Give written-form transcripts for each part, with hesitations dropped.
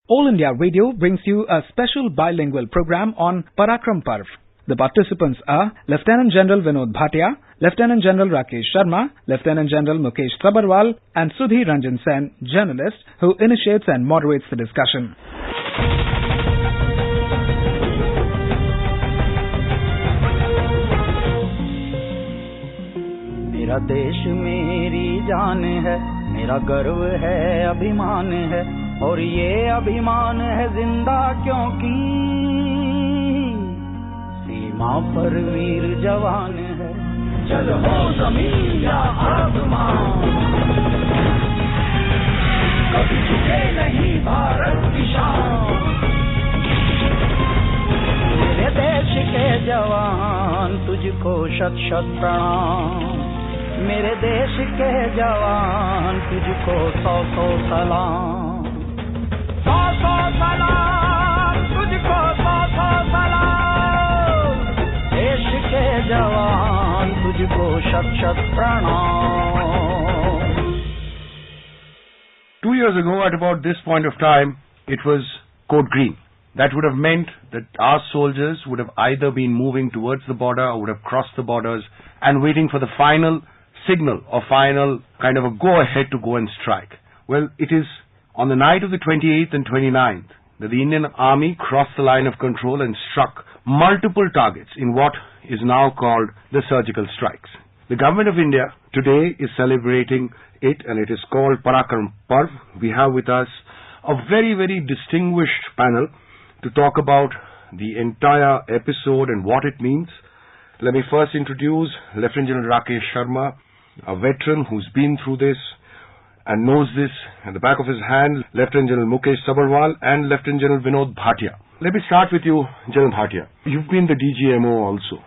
All India Radio brings you a special bilingual program on Parakram Parv. The participants are Lieutenant General Vinod Bhatia, Lieutenant General Rakesh Sharma, Lieutenant General Mukesh Sabharwal, and Sudhi Ranjan Sen, journalist, who initiates and moderates the discussion. मेरा देश मेरी जान है, मेरा गर्व है, अभिमान है, और ये अभिमान है जिंदा क्योंकि सीमा पर वीर जवान है। जल हो जमीन या आसमान, कभी झुके नहीं भारत की शान। मेरे देश के जवान तुझको शत शत प्रणाम, मेरे देश के जवान तुझको सौ सौ सलाम। सौ सौ सलाम तुझको, सौ सौ सलाम। देश के जवान तुझको शत शत प्रणाम। 2 years ago, at about this point of time, it was code green. That would have meant that our soldiers would have either been moving towards the border or would have crossed the borders and waiting for the final signal or final kind of a go-ahead to go and strike. Well, it is on the night of the 28th and 29th that the Indian Army crossed the line of control and struck multiple targets in what is now called the surgical strikes. The Government of India today is celebrating it, and it is called Parakram Parv. We have with us a very, very distinguished panel to talk about the entire episode and what it means. Let me first introduce Lieutenant General Rakesh Sharma, a veteran who's been through this and knows this. At the back of his hand, Lieutenant General Mukesh Sabharwal and Lieutenant General Vinod Bhatia. Let me start with you, General Bhatia. You've been the DGMO also.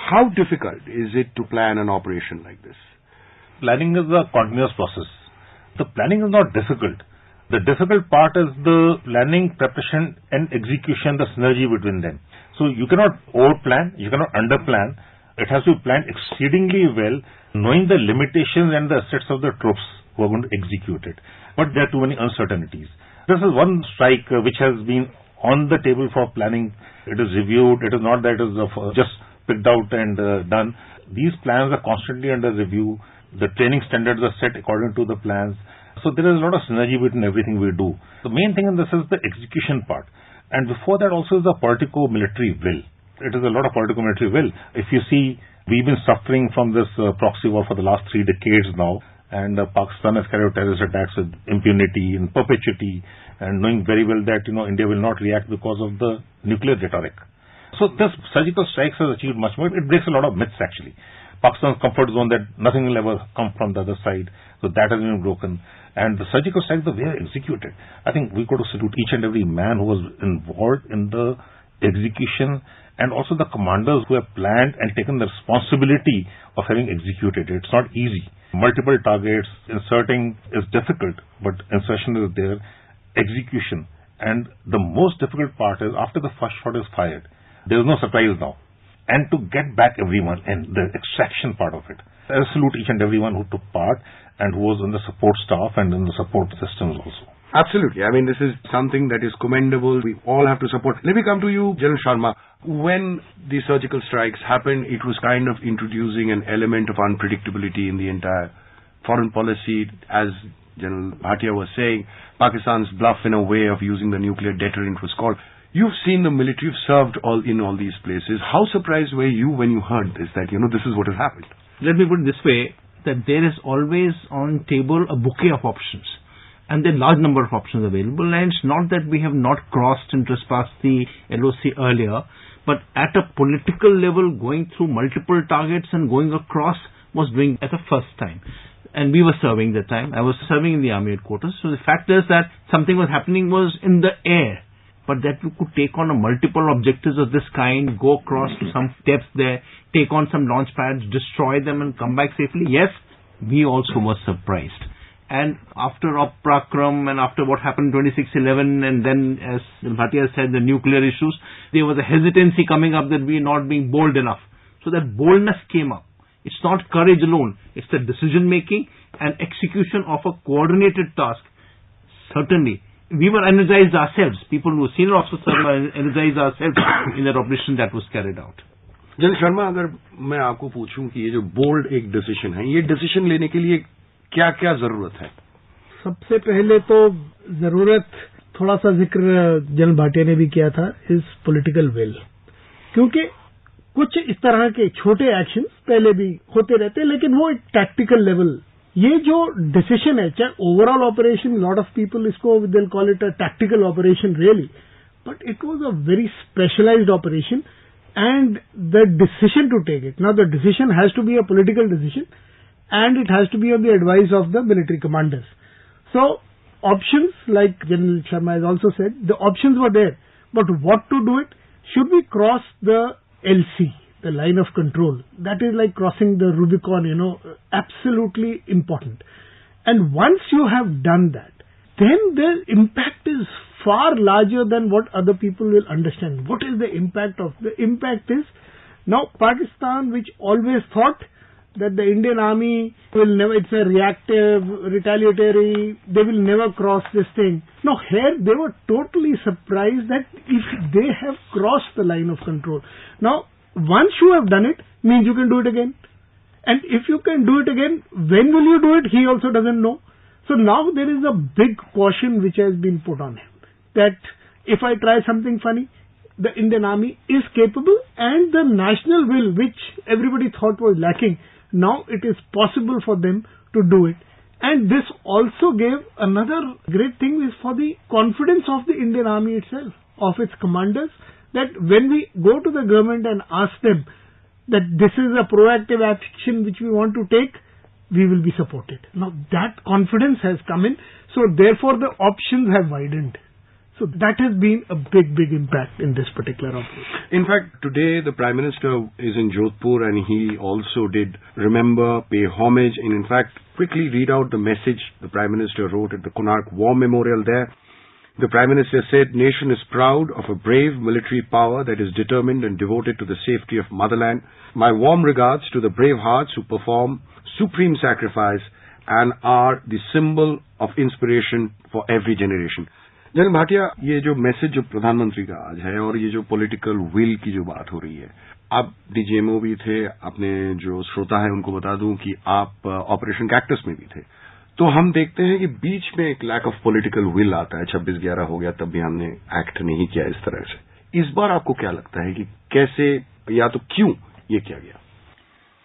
How difficult is it to plan an operation like this? Planning is a continuous process. The planning is not difficult. The difficult part is the planning, preparation and execution, the synergy between them. So you cannot over-plan, you cannot under-plan. It has to be planned exceedingly well, knowing the limitations and the assets of the troops who are going to execute it. But there are too many uncertainties. This is one strike which has been on the table for planning. It is reviewed. It is not that it is just picked out and done. These plans are constantly under review. The training standards are set according to the plans. So there is a lot of synergy between everything we do. The main thing in this is the execution part. And before that also is the politico-military will. It is a lot of politico-military will. If you see, we've been suffering from this proxy war for the last 3 decades now. And Pakistan has carried out terrorist attacks with impunity and perpetuity, and knowing very well that, India will not react because of the nuclear rhetoric. So this surgical strikes has achieved much more. It breaks a lot of myths actually. Pakistan's comfort zone that nothing will ever come from the other side. So that has been broken. And the surgical strikes, the way they are executed, I think we got to salute each and every man who was involved in the execution, and also the commanders who have planned and taken the responsibility of having executed it. It's not easy. Multiple targets, inserting is difficult, but insertion is there, execution. And the most difficult part is after the first shot is fired, there is no surprise now. And to get back everyone and the extraction part of it. I salute each and everyone who took part and who was in the support staff and in the support systems also. Absolutely. I mean, this is something that is commendable. We all have to support. Let me come to you, General Sharma. When the surgical strikes happened, it was kind of introducing an element of unpredictability in the entire foreign policy. As General Bhatia was saying, Pakistan's bluff in a way of using the nuclear deterrent was called. You've seen the military, you've served in all these places. How surprised were you when you heard this, that, this is what has happened? Let me put it this way, that there is always on table a bouquet of options. And there are a large number of options available. And it's not that we have not crossed and trespassed the LOC earlier, but at a political level, going through multiple targets and going across was doing at the first time. And we were serving that time. I was serving in the army headquarters. So the fact is that something was happening was in the air. But that we could take on a multiple objectives of this kind, go across to some depth there, take on some launch pads, destroy them and come back safely. Yes, we also were surprised. And after Parakram and after what happened 26/11, and then, as Bhatia said, the nuclear issues, there was a hesitancy coming up that we are not being bold enough. So that boldness came up. It's not courage alone. It's the decision making and execution of a coordinated task. Certainly, we were energized ourselves. People who were senior officers were energized ourselves in that operation that was carried out. General Sharma, अगर मैं आपको पूछूं कि ये जो bold एक decision है, ये डिसीजन लेने के लिए क्या क्या जरूरत है? सबसे पहले तो जरूरत, थोड़ा सा जिक्र जनरल भाटिया ने भी किया था, इज पॉलिटिकल विल। क्योंकि कुछ इस तरह के छोटे एक्शंस पहले भी होते रहते हैं, लेकिन वो एक टैक्टिकल लेवल, ये जो डिसीजन है, चाहे overall operation, lot of people इसको they call it a tactical operation really, but it was a very specialised operation and the decision to take it. Now the decision has to be a political decision and it has to be on the advice of the military commanders. So options, like General Sharma has also said, the options were there, but what to do it? Should we cross the LC, the line of control? That is like crossing the Rubicon, absolutely important. And once you have done that, then the impact is far larger than what other people will understand. What is the impact of? The impact is, now Pakistan, which always thought that the Indian army will never, it's a reactive, retaliatory, they will never cross this thing. Now here they were totally surprised that if they have crossed the line of control. Now once you have done it, means you can do it again. And if you can do it again, when will you do it? He also doesn't know. So now there is a big caution which has been put on him, that if I try something funny, the Indian army is capable, and the national will, which everybody thought was lacking, now it is possible for them to do it. And this also gave another great thing, is for the confidence of the Indian army itself, of its commanders, that when we go to the government and ask them that this is a proactive action which we want to take, we will be supported. Now that confidence has come in, so therefore the options have widened. So that has been a big, big impact in this particular operation. In fact, today the Prime Minister is in Jodhpur and he also did remember, pay homage, and in fact quickly read out the message the Prime Minister wrote at the Konark War Memorial there. The Prime Minister said, "Nation is proud of a brave military power that is determined and devoted to the safety of motherland. My warm regards to the brave hearts who perform supreme sacrifice and are the symbol of inspiration for every generation." General Bhatia, ये जो message जो प्रधानमंत्री का आज है और ये जो पॉलिटिकल विल की जो बात हो रही है, आप डीजीएमओ भी थे, अपने जो श्रोता है उनको बता दूं कि आप ऑपरेशन कैक्टस में भी थे, तो हम देखते हैं कि बीच में एक लैक ऑफ पॉलिटिकल विल आता है। 26/11 हो गया, तब भी हमने एक्ट नहीं किया इस तरह से। इस बार आपको क्या लगता है कि कैसे या तो क्यों ये किया गया?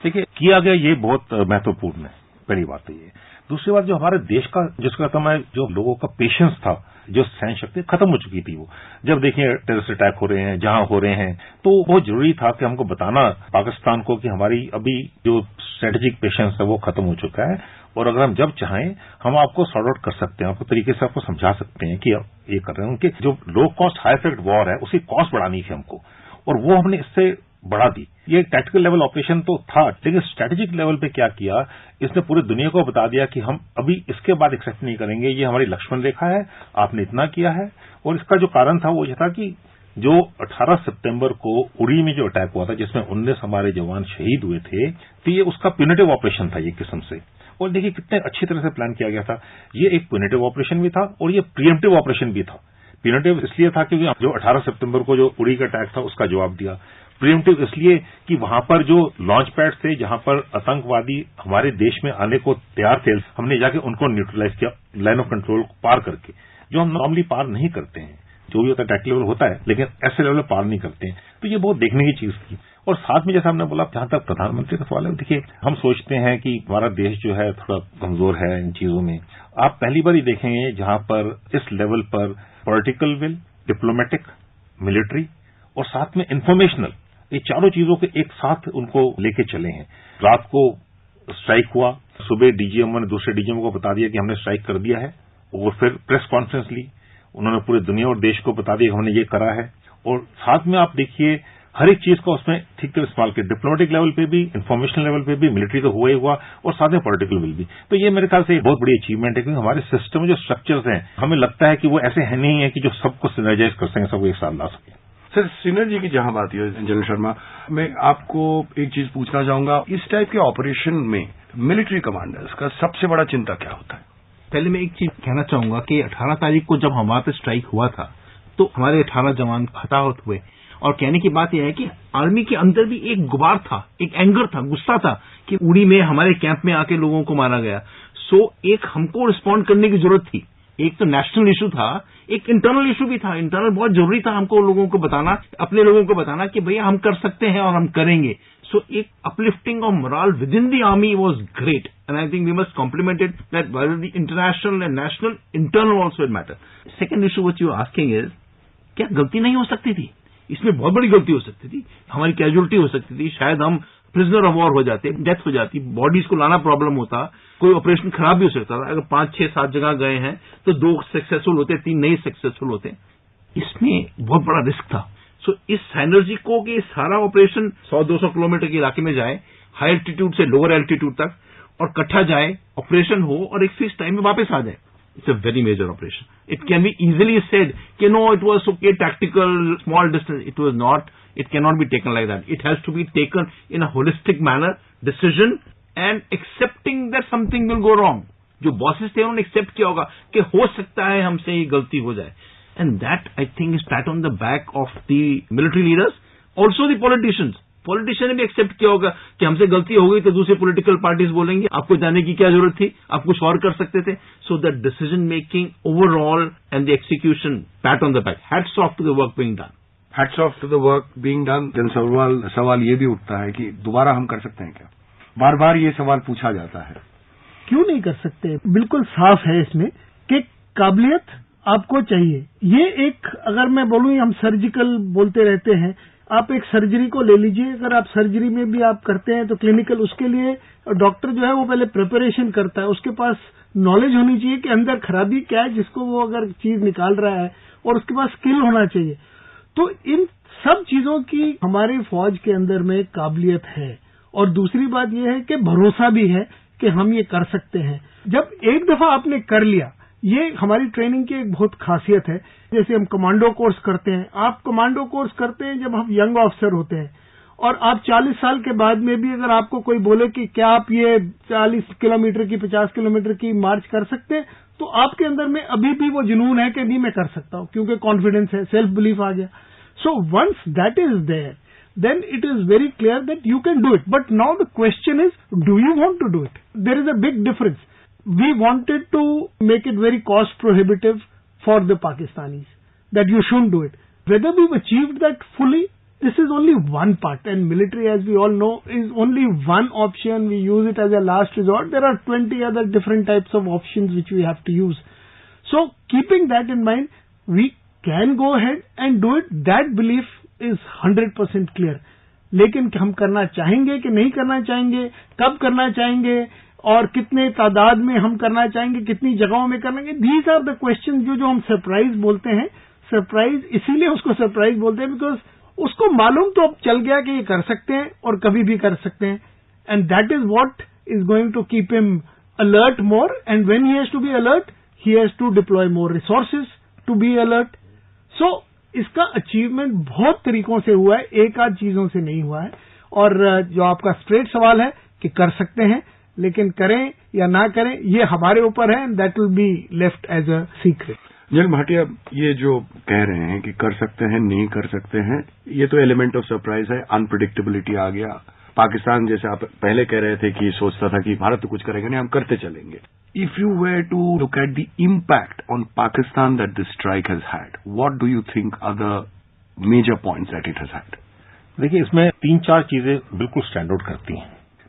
देखिए, किया गया ये बहुत महत्वपूर्ण है, पहली बात तो ये। दूसरी बात, जो हमारे देश का जिसका समय जो लोगों का पेशेंस था, जो सहन शक्ति खत्म हो चुकी थी, वो जब देखिए टेररिस्ट अटैक हो रहे हैं, जहां हो रहे हैं, तो बहुत जरूरी था कि हमको बताना पाकिस्तान को कि हमारी अभी जो स्ट्रेटेजिक पेशेंस है वो खत्म हो चुका है, और अगर हम जब चाहें हम आपको सॉर्ट आउट कर सकते हैं, आपको तरीके से आपको समझा सकते हैं कि ये कर रहे हैं। उनके जो low cost high effect war है उसकी कॉस्ट बढ़ानी थी हमको, और वो हमने इससे बढ़ा दी। ये टैक्टिकल लेवल ऑपरेशन तो था, लेकिन स्ट्रेटेजिक लेवल पे क्या किया, इसने पूरी दुनिया को बता दिया कि हम अभी इसके बाद एक्सेप्ट नहीं करेंगे, ये हमारी लक्ष्मण रेखा है, आपने इतना किया है। और इसका जो कारण था वो ये था कि जो 18 सितंबर को उड़ी में जो अटैक हुआ था, जिसमें 19 हमारे जवान शहीद हुए थे, तो ये उसका प्यूनिटिव ऑपरेशन था, ये किस्म से। और देखिए कितने अच्छी तरह से प्लान किया गया था। ये एक प्यूनिटिव ऑपरेशन भी था और ये प्रिएम्प्टिव ऑपरेशन भी था। प्यूनिटिव इसलिए था क्योंकि जो 18 सितंबर को जो उड़ी का अटैक था उसका जवाब दिया। प्रिएम्प्टिव इसलिए कि वहां पर जो लॉन्च पैड थे, जहां पर आतंकवादी हमारे देश में आने को तैयार थे, हमने जाके उनको न्यूट्रलाइज किया लाइन ऑफ कंट्रोल पार करके, जो हम नॉर्मली पार नहीं करते हैं। जो भी होता है टैक्टिकल लेवल होता है, लेकिन ऐसे लेवल पार नहीं करते हैं। तो ये बहुत देखने की चीज थी। और साथ में जैसा हमने बोला, जहां तक प्रधानमंत्री का सवाल है, देखिए हम सोचते हैं कि हमारा देश जो है थोड़ा कमजोर है इन चीजों में। आप पहली बार ही देखेंगे जहां पर इस लेवल पर पॉलिटिकल विल, डिप्लोमेटिक, मिलिट्री और साथ में इंफॉर्मेशनल, ये चारों चीजों के एक साथ उनको लेके चले हैं। रात को स्ट्राइक हुआ, सुबह डीजीएमओ ने दूसरे डीजीएमओ को बता दिया कि हमने स्ट्राइक कर दिया है, और फिर प्रेस कॉन्फ्रेंस ली, उन्होंने पूरी दुनिया और देश को बता दिया कि हमने ये करा है। और साथ में आप देखिए हर एक चीज का उसमें ठीक तरह इस्तेमाल किया, डिप्लोमेटिक लेवल पे भी, इंफॉर्मेशन लेवल पे भी, मिलिट्री तो हुआ ही हुआ, और साथ में पॉलिटिकल विल भी। तो ये मेरे ख्याल से बहुत बड़ी अचीवमेंट है, क्योंकि हमारे सिस्टम में जो स्ट्रक्चर्स हैं, हमें लगता है कि वो ऐसे है नहीं है कि जो सबको सिनर्जाइज कर सकें, सबको एक साथ ला सकें। सर, सिनर्जी की जहां बात है जनरल शर्मा, मैं आपको एक चीज पूछना चाहूंगा, इस टाइप के ऑपरेशन में मिलिट्री कमांडर्स का सबसे बड़ा चिंता क्या होता है? पहले मैं एक चीज कहना चाहूंगा कि 18 तारीख को जब हमारे पे स्ट्राइक हुआ था तो हमारे 18 जवान हताहत हुए, और कहने की बात यह है कि आर्मी के अंदर भी एक गुबार था, एक एंगर था, गुस्सा था कि उड़ी में हमारे कैंप में आके लोगों को मारा गया। सो एक हमको रिस्पॉन्ड करने की जरूरत थी। एक तो नेशनल इशू था, एक इंटरनल इशू भी था। इंटरनल बहुत जरूरी था हमको लोगों को बताना, अपने लोगों को बताना कि भैया हम कर सकते हैं और हम करेंगे। सो एक uplifting of moral within the army was great, and I think we must compliment it that whether the international and national internal also it matter. Second issue what you are asking is, क्या गलती नहीं हो सकती थी? इसमें बहुत बड़ी गलती हो सकती थी, हमारी कैजुअलिटी हो सकती थी, शायद हम प्रिजनर ऑफ वॉर हो जाते, डेथ हो जाती, बॉडीज को लाना प्रॉब्लम होता, कोई ऑपरेशन खराब भी हो सकता था। अगर 5, 6, 7 जगह गए हैं तो 2 सक्सेसफुल होते, 3 नहीं सक्सेसफुल होते। इसमें बहुत बड़ा रिस्क था। सो इस एनर्जी को कि सारा ऑपरेशन 100-200 किलोमीटर के इलाके में जाए, हाई एल्टीट्यूड से लोअर एल्टीट्यूड तक, और कट्ठा जाए, ऑपरेशन हो और एक फिक्स टाइम में वापस आ जाए, it's a very major operation. It can be easily said, no, it was okay, tactical, small distance. It was not. It cannot be taken like that. It has to be taken in a holistic manner, decision, and accepting that something will go wrong. जो bosses थे उन्होंने accept किया होगा कि हो सकता है हमसे ये गलती हो जाए. And that, I think, is pat on the back of the military leaders, also the politicians. Politician ने भी एक्सेप्ट किया होगा कि हमसे गलती हो गई, तो दूसरे पॉलिटिकल पार्टीज बोलेंगे आपको जाने की क्या जरूरत थी, आप कुछ और कर सकते थे. So the decision making overall and the execution, pat on the back, hats off to the work being done. Hats off to the work being done. जन सवाल ये भी उठता है कि दोबारा हम कर सकते हैं क्या? बार बार ये सवाल पूछा जाता है. क्यों नहीं कर सकते? बिल्कुल साफ है इसमें कि काबिलियत आपको चाहिए. ये एक, अगर मैं बोलूं, हम सर्जिकल बोलते रहते हैं, आप एक सर्जरी को ले लीजिए. अगर आप सर्जरी में भी आप करते हैं तो क्लिनिकल, उसके लिए डॉक्टर जो है वो पहले प्रिपरेशन करता है. उसके पास नॉलेज होनी चाहिए कि अंदर खराबी क्या है जिसको वो अगर चीज निकाल रहा है, और उसके पास स्किल होना चाहिए. तो इन सब चीजों की हमारी फौज के अंदर में काबिलियत है. और दूसरी बात यह है कि भरोसा भी है कि हम ये कर सकते हैं. जब एक दफा आपने कर लिया, ये हमारी ट्रेनिंग की एक बहुत खासियत है. जैसे हम कमांडो कोर्स करते हैं, आप कमांडो कोर्स करते हैं जब हम यंग ऑफिसर होते हैं, और आप 40 साल के बाद में भी अगर आपको कोई बोले कि क्या आप ये 40 किलोमीटर की, 50 किलोमीटर की मार्च कर सकते हैं, तो आपके अंदर में अभी भी वो जुनून है कि नहीं, मैं कर सकता हूं, क्योंकि कॉन्फिडेंस है, सेल्फ बिलीफ आ गया. So once that is there, then it is very clear that you can do it. But now the question is, do you want to do it? There is a big difference. We wanted to make it very cost prohibitive for the Pakistanis, that you shouldn't do it. Whether we've achieved that fully, this is only one part, and military, as we all know, is only one option. We use it as a last resort. There are 20 other different types of options which we have to use. So keeping that in mind, we can go ahead and do it. That belief is 100% clear. लेकिन हम करना चाहेंगे कि नहीं करना चाहेंगे, कब करना चाहेंगे, और कितने तादाद में हम करना चाहेंगे, कितनी जगहों में करेंगे, दीज आर द क्वेश्चन. जो हम सरप्राइज बोलते हैं, सरप्राइज इसीलिए उसको सरप्राइज बोलते हैं बिकॉज उसको मालूम तो अब चल गया कि ये कर सकते हैं और कभी भी कर सकते हैं. And that is what is going to keep him alert more. And when he has to be alert, he has to deploy more resources to be alert. So इसका अचीवमेंट बहुत तरीकों से हुआ है, एक आध चीजों से नहीं हुआ है. और जो आपका स्ट्रेट सवाल है कि कर सकते हैं, लेकिन करें या ना करें ये हमारे ऊपर है, and that will be left as a secret. General Bhatia, ये जो कह रहे हैं कि कर सकते हैं, नहीं कर सकते हैं, ये तो एलिमेंट ऑफ सरप्राइज है. अनप्रिडिक्टेबिलिटी आ गया. पाकिस्तान, जैसे आप पहले कह रहे थे कि सोचता था कि भारत तो कुछ करेगा नहीं, हम करते चलेंगे. If you were to look at the impact on Pakistan that this strike has had, what do you think are the major points that it has had? देखिए, इसमें 3-4 चीजें बिल्कुल स्टैंड आउट करती हैं.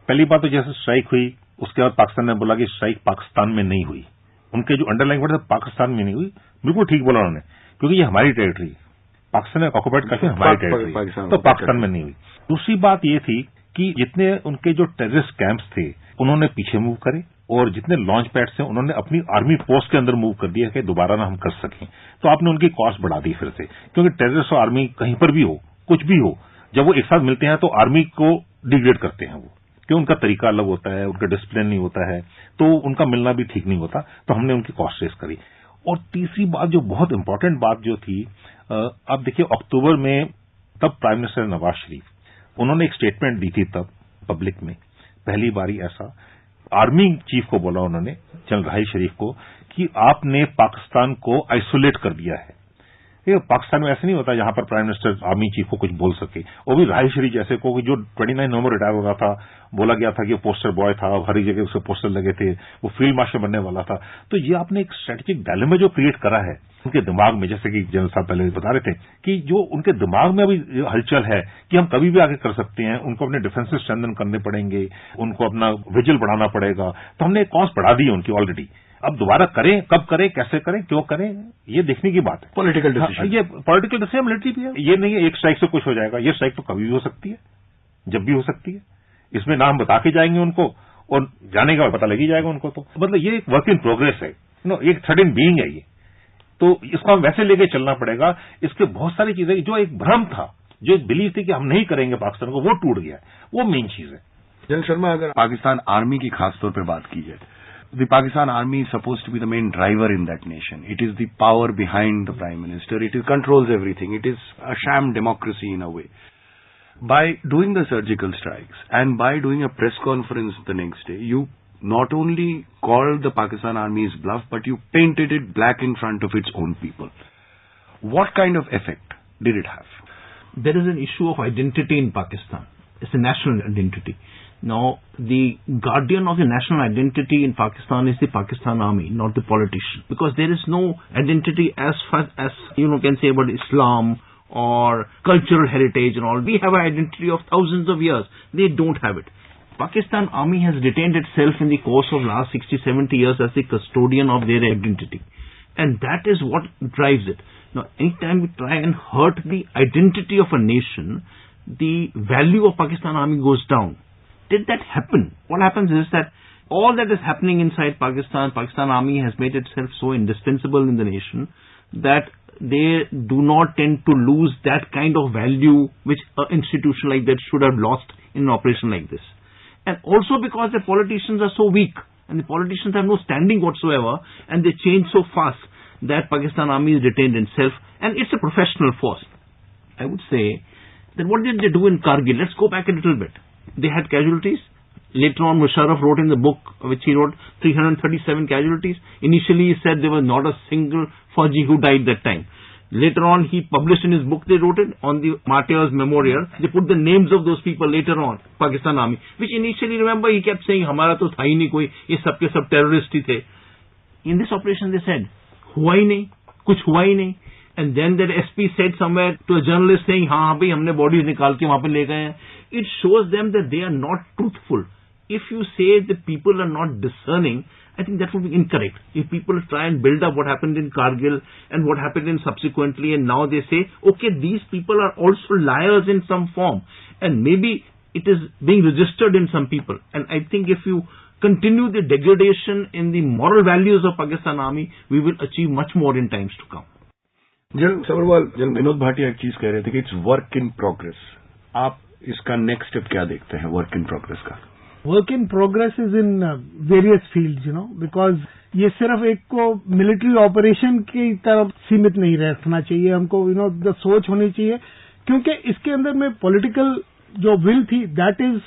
पहली बात तो जैसे स्ट्राइक हुई, उसके बाद पाकिस्तान ने बोला कि स्ट्राइक पाकिस्तान में नहीं हुई. उनके जो अंडरलाइन वर्ड था, पाकिस्तान में नहीं हुई, बिल्कुल ठीक बोला उन्होंने, क्योंकि ये हमारी टेरिटरी, पाकिस्तान ने ऑक्युपाइड करके हमारी टेरिटरी, तो पाकिस्तान में नहीं हुई. दूसरी बात ये थी कि जितने उनके जो टेररिस्ट कैंप्स थे उन्होंने पीछे मूव करे, और जितने लॉन्च पैड्स थे उन्होंने अपनी आर्मी पोस्ट के अंदर मूव कर दिया कि दोबारा ना हम कर सकें. तो आपने उनकी कॉस्ट बढ़ा दी फिर से, क्योंकि टेररिस्ट और आर्मी कहीं पर भी हो, कुछ भी हो, जब वो एक साथ मिलते हैं तो आर्मी को डिग्रेड करते हैं वो, क्योंकि उनका तरीका अलग होता है, उनका डिसिप्लिन नहीं होता है, तो उनका मिलना भी ठीक नहीं होता. तो हमने उनकी कॉस्ट रेस करी. और तीसरी बात, जो बहुत इंपॉर्टेंट बात जो थी, अब देखिए अक्टूबर में तब प्राइम मिनिस्टर नवाज शरीफ, उन्होंने एक स्टेटमेंट दी थी तब पब्लिक में, पहली बारी ऐसा, आर्मी चीफ को बोला उन्होंने, जनरल राही शरीफ को, कि आपने पाकिस्तान को आइसोलेट कर दिया है। ये पाकिस्तान में ऐसे नहीं होता जहां पर प्राइम मिनिस्टर आर्मी चीफ को कुछ बोल सके, वो भी राही शरीफ जैसे को, जो 29 नवंबर रिटायर हो रहा था, बोला गया था कि पोस्टर बॉय था, हर जगह उसके पोस्टर लगे थे, वो फील्ड मार्शल बनने वाला था। तो ये आपने एक स्ट्रेटेजिक डायलेमा जो क्रिएट करा है उनके दिमाग में, जैसे कि जनरल साहब पहले बता रहे थे कि जो उनके दिमाग में अभी हलचल है कि हम कभी भी आगे कर सकते हैं, उनको अपने डिफेंसेस स्ट्रेंथन करने पड़ेंगे, उनको अपना विजिल बढ़ाना पड़ेगा, तो हमने कॉस्ट बढ़ा दी है उनकी ऑलरेडी। अब दोबारा करें, कब करें, कैसे करें, क्यों करें, ये देखने की बात है। पॉलिटिकल डिसीजन, ये पॉलिटिकल डिसीजन मिलिट्री भी है, ये नहीं है एक स्ट्राइक से कुछ हो जाएगा। ये स्ट्राइक तो कभी भी हो सकती है, जब भी हो सकती है। इसमें नाम बता के जाएंगे उनको और जाने का पता लग ही जाएगा उनको। तो मतलब ये एक वर्क इन प्रोग्रेस है, एक थर्ड इन बीइंग है ये, तो इसको हम वैसे लेके चलना पड़ेगा। इसके बहुत सारी चीजें, जो एक भ्रम था, जो एक बिलीव थी कि हम नहीं करेंगे पाकिस्तान को, वो टूट गया, वो मेन चीज है। जनरल शर्मा, अगर पाकिस्तान आर्मी की खासतौर पर बात की जाए, the Pakistan army is supposed to be the main driver in that nation. It is the power behind the prime minister. It controls everything. It is a sham democracy in a way. By doing the surgical strikes and by doing a press conference the next day, you not only called the Pakistan army's bluff, but you painted it black in front of its own people. What kind of effect did it have? There is an issue of identity in Pakistan. It's a national identity. Now, the guardian of the national identity in Pakistan is the Pakistan army, not the politician. Because there is no identity as far as, can say about Islam or cultural heritage and all. We have an identity of thousands of years. They don't have it. Pakistan army has retained itself in the course of last 60, 70 years as the custodian of their identity. And that is what drives it. Now, anytime we try and hurt the identity of a nation, the value of Pakistan army goes down. Did that happen? What happens is that all that is happening inside Pakistan, Pakistan army has made itself so indispensable in the nation that they do not tend to lose that kind of value which an institution like that should have lost in an operation like this. And also because the politicians are so weak and the politicians have no standing whatsoever and they change so fast that Pakistan army is retained itself and it's a professional force. I would say that what did they do in Kargil? Let's go back a little bit. They had casualties. Later on, Musharraf wrote in the book, which he wrote, 337 casualties. Initially, he said there was not a single Fauji who died that time. Later on, he published in his book, they wrote it, on the Martyrs Memorial. They put the names of those people later on, Pakistan Army. Which initially, remember, he kept saying, Hamara to tha hi nahi koi, ye sab ke sab terrorists hi the. In this operation, they said, hua hi nahi, kuch hua hi nahi. And then that SP said somewhere to a journalist saying, हाँ भाई हमने bodies निकाल के वहाँ पे ले गए हैं. It shows them that they are not truthful. If you say that people are not discerning, I think that would be incorrect. If people try and build up what happened in Kargil and what happened in subsequently, and now they say, okay, these people are also liars in some form, and maybe it is being registered in some people. And I think if you continue the degradation in the moral values of Pakistan Army, we will achieve much more in times to come. General Sabharwal, general Vinod Bhatia एक चीज कह रहे थे कि it's work in progress. आप इसका next step क्या देखते हैं वर्क इन प्रोग्रेस का? Work in progress is in various fields, because ये सिर्फ एक को मिलिट्री ऑपरेशन की तरफ सीमित नहीं रखना चाहिए हमको, द सोच होनी चाहिए, क्योंकि इसके अंदर में पॉलिटिकल जो विल थी, that is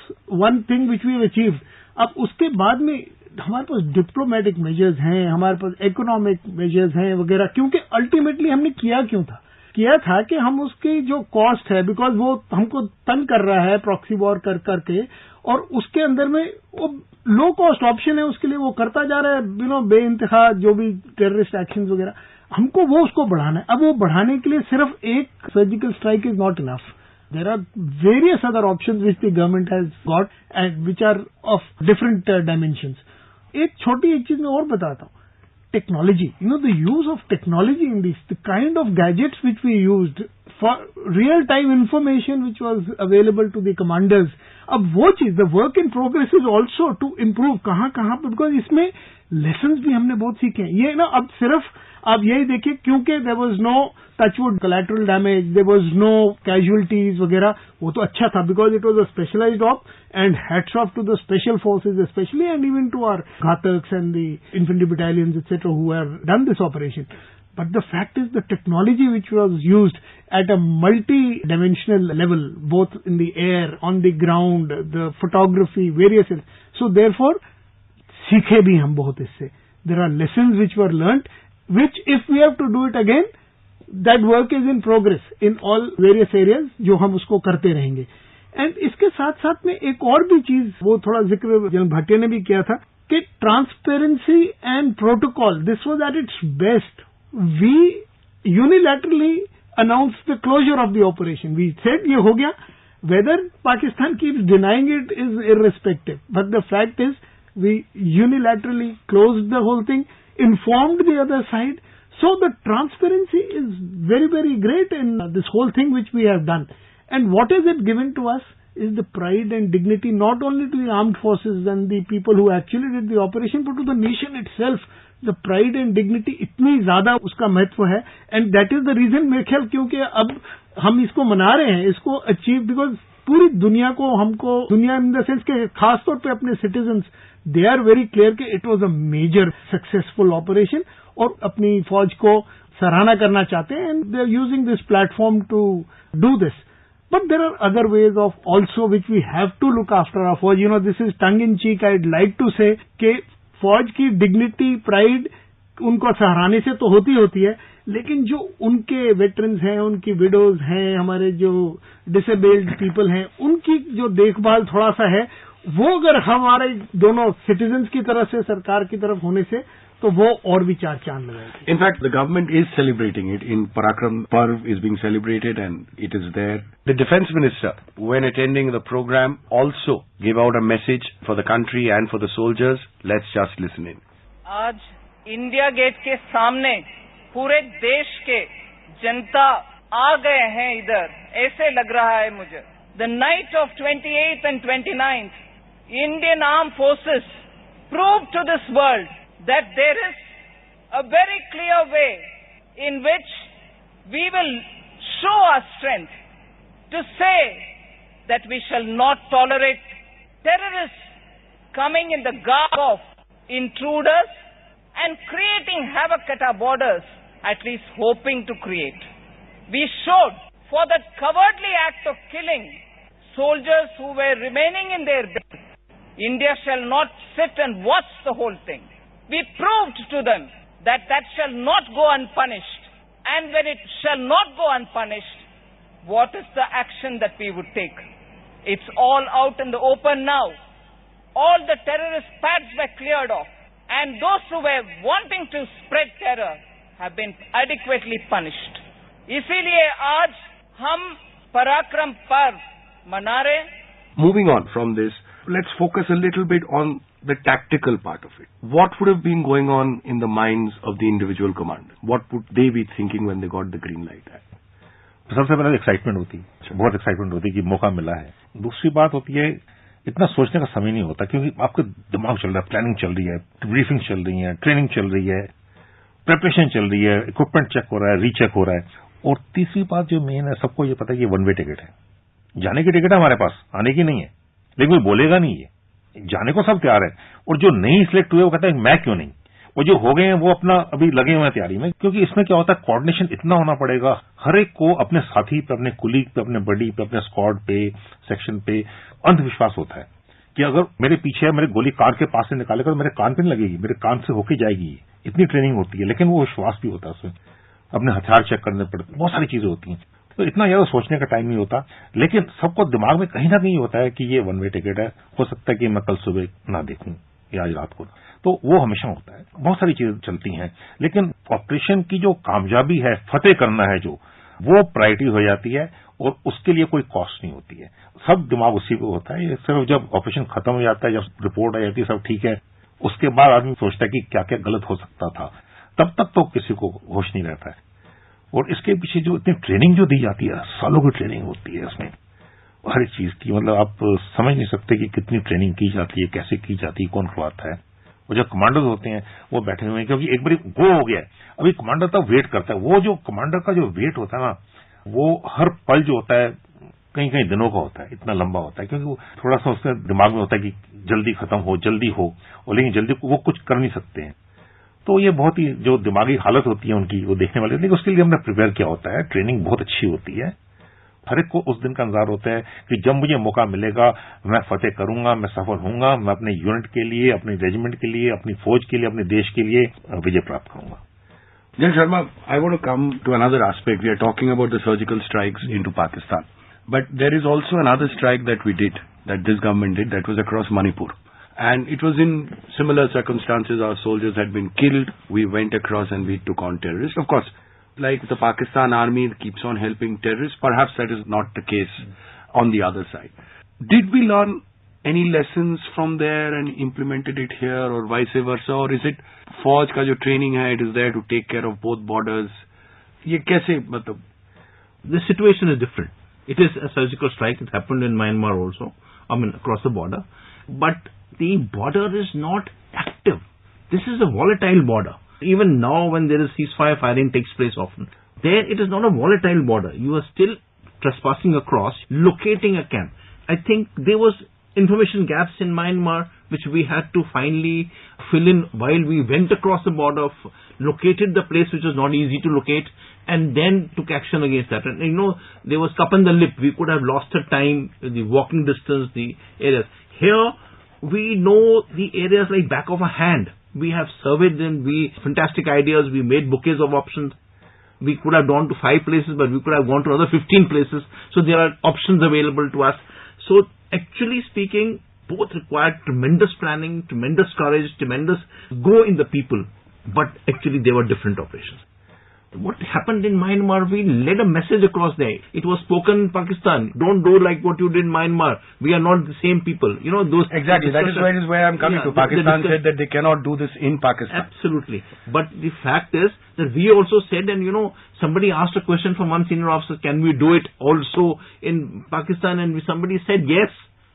one thing which we achieved. अब उसके बाद में हमारे पास डिप्लोमेटिक मेजर्स हैं, हमारे पास इकोनॉमिक मेजर्स हैं वगैरह, क्योंकि अल्टीमेटली हमने किया क्यों था? किया था कि हम उसकी जो कॉस्ट है, बिकॉज वो हमको तंग कर रहा है प्रॉक्सी वॉर कर करके, और उसके अंदर में वो लो कॉस्ट ऑप्शन है, उसके लिए वो करता जा रहा है, बेइंतहा जो भी टेररिस्ट एक्शन वगैरह, हमको वो उसको बढ़ाना है। अब वो बढ़ाने के लिए सिर्फ एक surgical strike is not enough. There are various other options which the government has got and which are of different dimensions. एक चीज मैं और बताता हूँ, technology, the use of technology in this, the kind of gadgets which we used for real time information which was available to the commanders. अब वो चीज, the work in progress is also to improve कहाँ पर, because इसमें lessons भी हमने बहुत सीखे हैं। ये अब सिर्फ आप यही देखिए, क्योंकि there was no touchwood collateral damage, there was no casualties वगैरह, वो तो अच्छा था because it was a specialised op, and hats off to the special forces specially, and even to our Ghataks and the infantry battalions etcetera who have done this operation. But the fact is, the technology which was used at a multi-dimensional level, both in the air, on the ground, the photography, various. So therefore, सीखे भी हम बहुत इससे. There are lessons which were learnt, which if we have to do it again, that work is in progress in all various areas, जो हम उसको करते रहेंगे. एंड इसके साथ साथ में एक और भी चीज, वो थोड़ा जिक्र जनरल भाटिया ने भी किया था, कि transparency and protocol, this was at its best. We unilaterally announced the closure of the operation. We said ये हो गया. Whether Pakistan keeps denying it is irrespective. But the fact is, we unilaterally closed the whole thing, informed the other side. So the transparency is very, very great in this whole thing which we have done. And what is it given to us is the pride and dignity, not only to the armed forces and the people who actually did the operation, but to the nation itself. The pride and dignity इतनी ज्यादा उसका महत्व है. And that is the reason मेरे ख्याल, क्योंकि अब हम इसको मना रहे हैं, इसको अचीव, बिकॉज पूरी दुनिया को, हमको, दुनिया इन द सेंस के खासतौर पे अपने citizens, they are very clear कि it was a major successful operation, और अपनी फौज को सराहना करना चाहते हैं. And they are using this platform to do this. But there are other ways of also which we have to look after our force. You know, this is tongue in cheek. I'd like to say कि फौज की dignity, pride उनको सराहने से तो होती है, लेकिन जो उनके वेटरन्स हैं, उनकी विडोज हैं, हमारे जो डिसेबल्ड पीपल हैं, उनकी जो देखभाल थोड़ा सा है, वो अगर हमारे दोनों सिटीजन्स की तरफ से, सरकार की तरफ होने से, तो वो और भी चार चांद लगाएगी. In fact, the government is celebrating it. In Parakram Parv is being celebrated and it is there. The Defence Minister, when attending the program, also gave out a message for the country and for the soldiers. Let's just listen in. आज India gate के सामने पूरे देश के जनता आ गए हैं इधर, ऐसे लग रहा है मुझे. The night of 28th and 29th, Indian Armed Forces proved to this world that there is a very clear way in which we will show our strength to say that we shall not tolerate terrorists coming in the garb of intruders and creating havoc at our borders, at least hoping to create. We showed for that cowardly act of killing soldiers who were remaining in their base, India shall not sit and watch the whole thing. We proved to them that that shall not go unpunished. And when it shall not go unpunished, what is the action that we would take? It's all out in the open now. All the terrorist pads were cleared off. And those who were wanting to spread terror have been adequately punished. इसीलिए आज हम पराक्रम पर्व मना रहे. Moving on from this, let's focus a little bit on the tactical part of it. What would have been going on in the minds of the individual commander? What would they be thinking when they got the green light? सबसे पहले excitement होती है, बहुत excitement होती है कि मौका मिला है. दूसरी बात होती है, इतना सोचने का समय नहीं होता, क्योंकि आपका दिमाग चल रहा है, प्लानिंग चल रही है, ब्रीफिंग चल रही है, ट्रेनिंग चल रही है, प्रिपरेशन चल रही है, इक्विपमेंट चेक हो रहा है, रीचेक हो रहा है. और तीसरी बात जो मेन है, सबको ये पता है कि वन वे टिकट है, जाने की टिकट है हमारे पास, आने की नहीं है. लेकिन कोई बोलेगा नहीं, ये जाने को सब तैयार है. और जो नहीं सिलेक्ट हुए वो कहता है मैं क्यों नहीं, और जो हो गए हैं वो अपना अभी लगे हुए हैं तैयारी में. क्योंकि इसमें क्या होता है, कोऑर्डिनेशन इतना होना पड़ेगा, हर एक को अपने साथी पे, अपने कुलीग पे, अपने बडी पे, अपने स्क्वाड पे, सेक्शन पे अंधविश्वास होता है कि अगर मेरे पीछे है, मेरे गोली कान के पास से निकालेगा तो मेरे कान पे नहीं लगेगी, मेरे कान से होके जाएगी. इतनी ट्रेनिंग होती है, लेकिन वो विश्वास भी होता है उसमें. अपने हथियार चेक करने पड़ते, बहुत सारी चीजें होती हैं. तो इतना ज्यादा सोचने का टाइम नहीं होता, लेकिन सबको दिमाग में कहीं ना कहीं होता है कि ये वन वे टिकट है, हो सकता है कि मैं कल सुबह ना देखूं या आज रात को. तो वो हमेशा होता है, बहुत सारी चीजें चलती हैं. लेकिन ऑपरेशन की जो कामयाबी है, फतेह करना है जो, वो प्रायोरिटी हो जाती है और उसके लिए कोई कॉस्ट नहीं होती है. सब दिमाग उसी को होता है. सिर्फ जब ऑपरेशन खत्म हो जाता है, जब रिपोर्ट आ जाती है सब ठीक है, उसके बाद आदमी सोचता है कि क्या क्या गलत हो सकता था. तब तक तो किसी को होश नहीं रहता है. और इसके पीछे जो इतनी ट्रेनिंग जो दी जाती है, सालों की ट्रेनिंग होती है इसमें, हर एक चीज की, मतलब आप समझ नहीं सकते कि कितनी ट्रेनिंग की जाती है, कैसे की जाती है, कौन करवाता है. और जो कमांडर्स होते हैं वो बैठे हुए हैं, क्योंकि एक बार वो हो गया है, अभी कमांडर तब वेट करता है. वो जो कमांडर का जो वेट होता है ना, वो हर पल जो होता है कई कई दिनों का होता है, इतना लंबा होता है. क्योंकि वो थोड़ा सा उसके दिमाग में होता है कि जल्दी खत्म हो, जल्दी हो, और लेकिन जल्दी वो कुछ कर नहीं सकते हैं. तो ये बहुत ही जो दिमागी हालत होती है उनकी, वो देखने वाली. लेकिन उसके लिए हमने प्रिपेयर किया होता है, ट्रेनिंग बहुत अच्छी होती है. हर एक को उस दिन का इंतजार होता है कि जब मुझे मौका मिलेगा मैं फतेह करूंगा, मैं सफल होऊंगा, मैं अपने यूनिट के लिए, अपने रेजिमेंट के लिए, अपनी फौज के लिए, अपने देश के लिए विजय प्राप्त करूंगा. Then Sharma, I want to come to another aspect. We are talking about the surgical strikes into Pakistan. But there is also another strike that we did, that this government did, that was across Manipur. And it was in similar circumstances. Our soldiers had been killed. We went across and we took on terrorists. Of course, like the Pakistan army keeps on helping terrorists, perhaps that is not the case on the other side. Did we learn any lessons from there and implemented it here, or vice versa, or is it फौज का जो training है, it is there to take care of both borders? ये कैसे मतलब? The situation is different. It is a surgical strike. It happened in Myanmar also. I mean, across the border. But the border is not active. This is a volatile border. Even now, when there is ceasefire, firing takes place often. There, it is not a volatile border. You are still trespassing across, locating a camp. I think there was information gaps in Myanmar which we had to finally fill in while we went across the border, located the place which was not easy to locate, and then took action against that. And there was cup in the lip. We could have lost the time, the walking distance, the areas. Here, we know the areas like back of a hand. We have surveyed them. Fantastic ideas. We made bouquets of options. We could have gone to 5 places, but we could have gone to another 15 places. So there are options available to us. So actually speaking, both required tremendous planning, tremendous courage, tremendous go in the people. But actually they were different operations. What happened in Myanmar, we led a message across there. It was spoken in Pakistan. Don't do like what you did in Myanmar. We are not the same people. Those exactly. That is where I'm coming to. Pakistan said that they cannot do this in Pakistan. Absolutely. But the fact is that we also said, and somebody asked a question from one senior officer, can we do it also in Pakistan? And somebody said yes.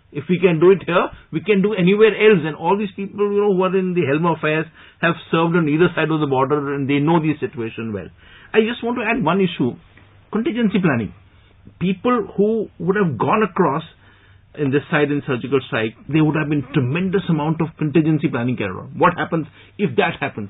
If we can do it here, we can do anywhere else. And all these people, who are in the helm of affairs have served on either side of the border and they know the situation well. I just want to add one issue. Contingency planning. People who would have gone across in this side in surgical strike, there would have been tremendous amount of contingency planning carried out. What happens if that happens?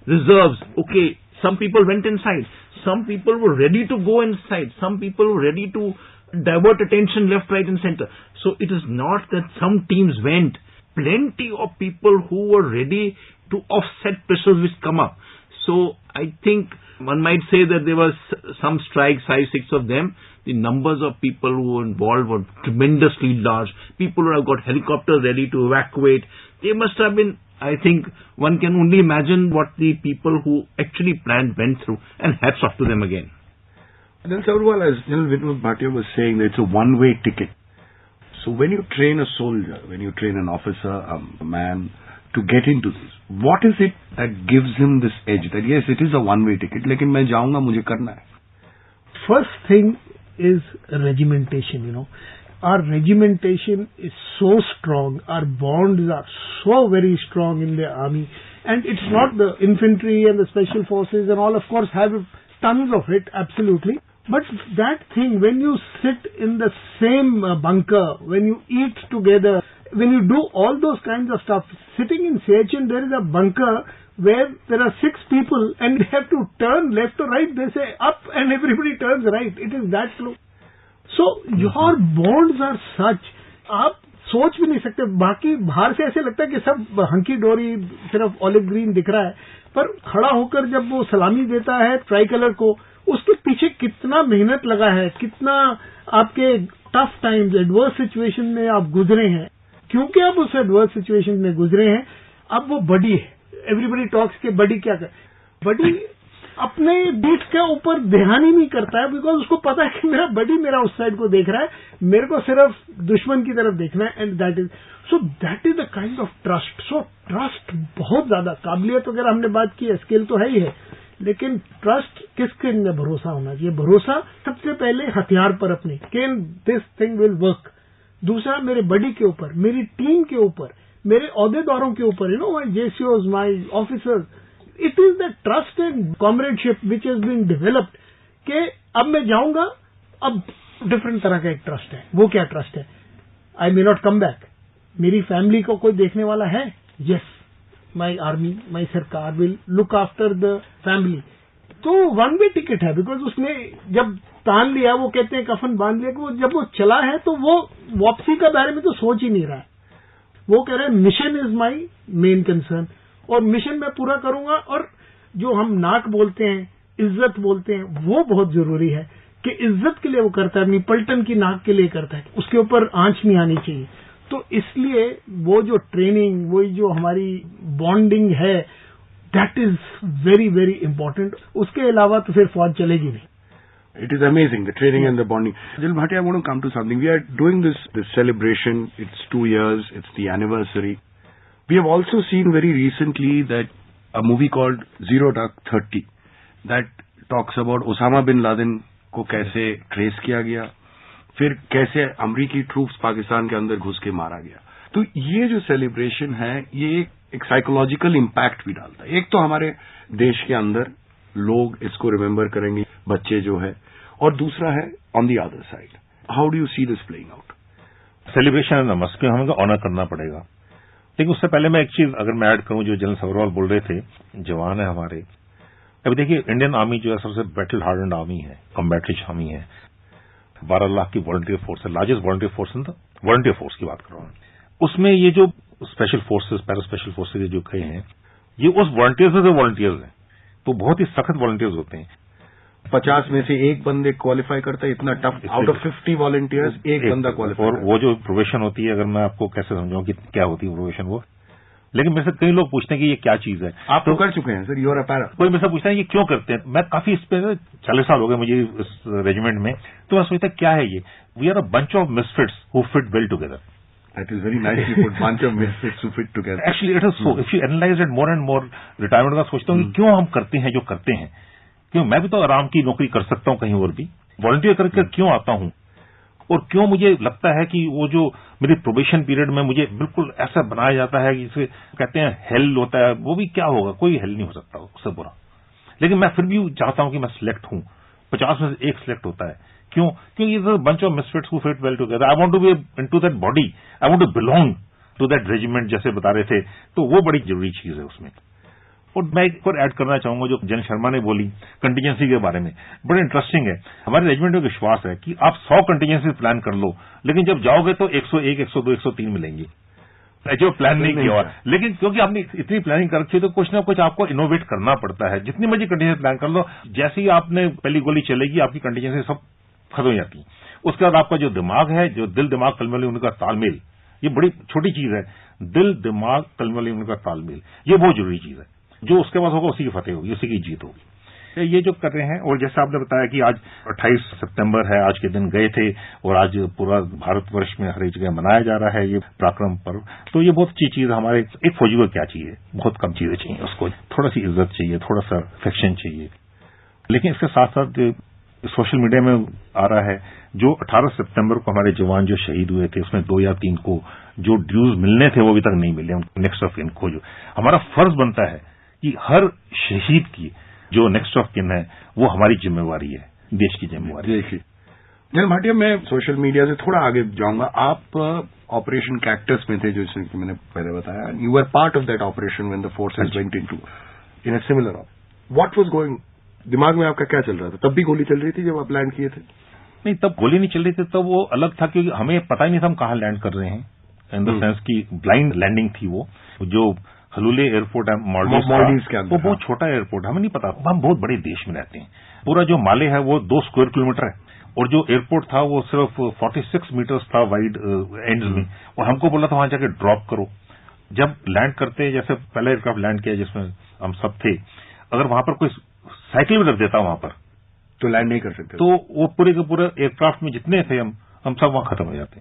Reserves. Okay, some people went inside. Some people were ready to go inside. Some people were ready to divert attention left, right and center. So it is not that some teams went. Plenty of people who were ready to offset pressures which come up. So I think one might say that there was some strikes, 5, 6 of them. The numbers of people who were involved were tremendously large. People who have got helicopters ready to evacuate. They must have been, I think, one can only imagine what the people who actually planned went through, and hats off to them again. And then Sabharwal, as General Vinod Bhatia was saying, that it's a one-way ticket. So when you train a soldier, when you train an officer, a man, to get into this, what is it that gives him this edge? That yes, it is a one-way ticket, लेकिन मैं जाऊंगा, मुझे करना है. First thing is regimentation, Our regimentation is so strong. Our bonds are so very strong in the army. And it's not the infantry and the special forces and all, of course, have tons of it, absolutely. But that thing, when you sit in the same bunker, when you eat together, when you do all those kinds of stuff, sitting in Siachen, there is a bunker where there are 6 people and they have to turn left or right. They say up and everybody turns right. It is that slow. So your bonds are such, आप सोच भी नहीं सकते. बाकी बाहर से ऐसे लगता है कि सब हंकी डोरी, सिर्फ ऑलिव ग्रीन दिख रहा है, पर खड़ा होकर जब वो सलामी देता है ट्राई कलर को, उसके पीछे कितना मेहनत लगा है, कितना आपके टफ टाइम्स, एडवर्स सिचुएशन में आप गुजरे हैं. क्योंकि आप उस एडवर्स सिचुएशन में गुजरे हैं, अब वो बडी है. एवरीबडी टॉक्स के बडी क्या कर, बडी अपने बीट के ऊपर ध्यान ही नहीं करता है, बिकॉज उसको पता है कि मेरा बडी मेरा उस साइड को देख रहा है, मेरे को सिर्फ दुश्मन की तरफ देखना है. And that is the kind of trust. So trust बहुत ज्यादा, काबिलियत वगैरह हमने बात की है, स्किल तो है ही है, लेकिन ट्रस्ट किसके में भरोसा होना चाहिए. भरोसा सबसे पहले हथियार पर अपने, can this thing will work. दूसरा मेरे बडी के ऊपर, मेरी टीम के ऊपर, मेरे ओहदेदारों के ऊपर, माई जेसीओज, my officers. It is the trust and camaraderie which has been developed कि अब मैं जाऊंगा, अब डिफरेंट तरह का एक ट्रस्ट है. वो क्या ट्रस्ट है? आई मे नॉट कम बैक. मेरी फैमिली को कोई देखने वाला है? यस, माई आर्मी, माई सरकार will look after the family. तो वन वे टिकट है, बिकॉज उसमें जब तान लिया, वो कहते हैं कफन बांध लिया, वो जब वो चला है तो वो वापसी के बारे में तो सोच ही नहीं रहा है। वो कह रहे हैं mission is my main concern, और मिशन मैं पूरा करूंगा। और जो हम नाक बोलते हैं, इज्जत बोलते हैं, वो बहुत जरूरी है कि इज्जत के लिए वो करता है, अपनी पलटन की नाक के लिए करता है, उसके ऊपर आंच नहीं आनी चाहिए। तो इसलिए वो जो ट्रेनिंग, वो जो हमारी बॉन्डिंग है, that is very very important. उसके अलावा तो फिर फौज चलेगी नहीं। It is amazing, the training and the bonding. General Bhatia, I want to come to something. We are doing this celebration. It's 2 years. It's the anniversary. We have also seen very recently that a movie called 0-30 that talks about Osama bin Laden को कैसे trace किया गया, फिर कैसे अमरीकी troops Pakistan के अंदर घुस के मारा गया। तो ये जो सेलिब्रेशन है, ये एक साइकोलॉजिकल इम्पैक्ट भी डालता है। एक तो हमारे देश के अंदर लोग इसको रिमेम्बर करेंगे, बच्चे जो है, और दूसरा है on the other side, how do you see this playing out? Celebration है मस्ट, हमें ऑनर करना पड़ेगा। लेकिन उससे पहले मैं एक चीज अगर मैं ऐड करूं, जो जनरल सभरवाल बोल रहे थे, जवान है हमारे। अभी देखिए, इंडियन आर्मी जो है सबसे बैटल हार्डन्ड आर्मी है, कॉम्बैटिव आर्मी है। 12 लाख की वॉलंटियर फोर्स है, largest volunteer force in the volunteer force की बात कर रहा हूं। उसमें ये जो special forces, para special forces जो कहे हैं, ये उस वॉलंटियर्स में से वॉलंटियर्स हैं, तो बहुत ही सख्त वॉलंटियर्स होते हैं। 50 में से एक बंदे क्वालिफाई करता है, इतना टफ। आउट ऑफ 50 वॉलंटियर्स एक बंदा क्वालिफाई। और वो जो प्रोबेशन होती है, अगर मैं आपको कैसे समझाऊं कि क्या होती है प्रोबेशन, वो। लेकिन मेरे से कई लोग पूछते हैं कि ये क्या चीज है। आप तो कर चुके हैं sir, you are a para. कोई मेरे से पूछता है ये क्यों करते हैं। मैं काफी इस पे 40 साल हो गए मुझे इस रेजिमेंट में, तो मैं सोचता क्या है ये। We are a bunch of misfits who fit well together. That is very nicely put. Bunch of misfits who fit together. Actually, it is so. If you analyze it more and more, retirement का सोचता हूँ कि क्यों हम करते हैं जो करते हैं। क्यों मैं भी तो आराम की नौकरी कर सकता हूँ कहीं और भी, वॉलंटियर करके क्यों आता हूँ। और क्यों मुझे लगता है कि वो जो मेरी प्रोबेशन पीरियड में मुझे बिल्कुल ऐसा बनाया जाता है कि इसे कहते हैं हेल होता है, वो भी क्या होगा, कोई हेल नहीं हो सकता उससे बुरा। लेकिन मैं फिर भी चाहता हूँ कि मैं सिलेक्ट हूँ, 50 में से एक सिलेक्ट होता है। क्यों? क्योंकि is a bunch of misfits who fit well together. I want to be into that body, I want to belong to that regiment, जैसे बता रहे थे। तो वो बड़ी जरूरी चीज है उसमें। और मैं एक और ऐड करना चाहूंगा, जो जनरल शर्मा ने बोली कंटीजेंसी के बारे में, बड़ा इंटरेस्टिंग है। हमारे रेजिमेंट में विश्वास है कि आप 100 कंटीजेंसी प्लान कर लो, लेकिन जब जाओगे तो 101, 102, 103 मिलेंगी, जो प्लान नहीं किया हुआ। लेकिन क्योंकि आपने इतनी प्लानिंग कर रखी है, तो कुछ ना कुछ आपको इनोवेट करना पड़ता है। जितनी मर्जी कंटीजेंसी प्लान कर लो, जैसे ही आपने पहली गोली चलेगी, आपकी कंटीजेंसी सब खत्म हो जाती है। उसके बाद आपका जो दिमाग है, जो दिल दिमाग कलमली उनका तालमेल, ये बड़ी छोटी चीज है। दिल दिमाग कलमली उनका तालमेल, ये बहुत जरूरी चीज है। जो उसके पास होगा उसी की फतेह होगी, उसी की जीत होगी। ये जो कर रहे हैं, और जैसे आपने बताया कि आज 28 सितंबर है, आज के दिन गए थे, और आज पूरा भारतवर्ष में हर एक जगह मनाया जा रहा है ये पराक्रम पर्व। तो ये बहुत अच्छी चीज। हमारे एक फौजी को क्या चाहिए, बहुत कम चीजें चाहिए उसको, थोड़ा सी इज्जत चाहिए, थोड़ा सा अफेक्शन चाहिए। लेकिन इसके साथ साथ सोशल मीडिया में आ रहा है, जो 18 सितंबर को हमारे जवान जो शहीद हुए थे, उसमें 2 या 3 को जो ड्यूज मिलने थे वो अभी तक नहीं मिले। नेक्स्ट ऑफ किन को, जो हमारा फर्ज बनता है कि हर शहीद की जो नेक्स्ट ऑफ किन है, वो हमारी जिम्मेवारी है, देश की जिम्मेवारी है। जनरल भाटिया, मैं सोशल मीडिया से थोड़ा आगे जाऊंगा। आप ऑपरेशन कैक्टस में थे, जो मैंने पहले बताया। You were part of that operation when the forces went in a similar. What was going, दिमाग में आपका क्या चल रहा था? तब भी गोली चल रही थी जब आप लैंड किए थे? नहीं, तब गोली नहीं चल रही थी, तब वो अलग था, क्योंकि हमें पता ही नहीं था हम कहां लैंड कर रहे हैं। इन द सेंस की ब्लाइंड लैंडिंग थी वो। जो हलूले एयरपोर्ट है मालदीव्स के अंदर, वो बहुत छोटा एयरपोर्ट है, हमें नहीं पता। हम बहुत बड़े देश में रहते हैं। पूरा जो माले है वो 2 स्क्वायर किलोमीटर है, और जो एयरपोर्ट था वो सिर्फ 46 मीटर्स था वाइड एंड्स में, और हमको बोला था वहां जाके ड्रॉप करो। जब लैंड करते, जैसे पहला एयरक्राफ्ट लैंड किया जिसमें हम सब थे, अगर वहां पर कोई साइकिल भी रख देता वहां पर, तो लैंड नहीं कर सकते। तो वो पूरे के पूरे एयरक्राफ्ट में जितने थे हम सब वहां खत्म हो जाते।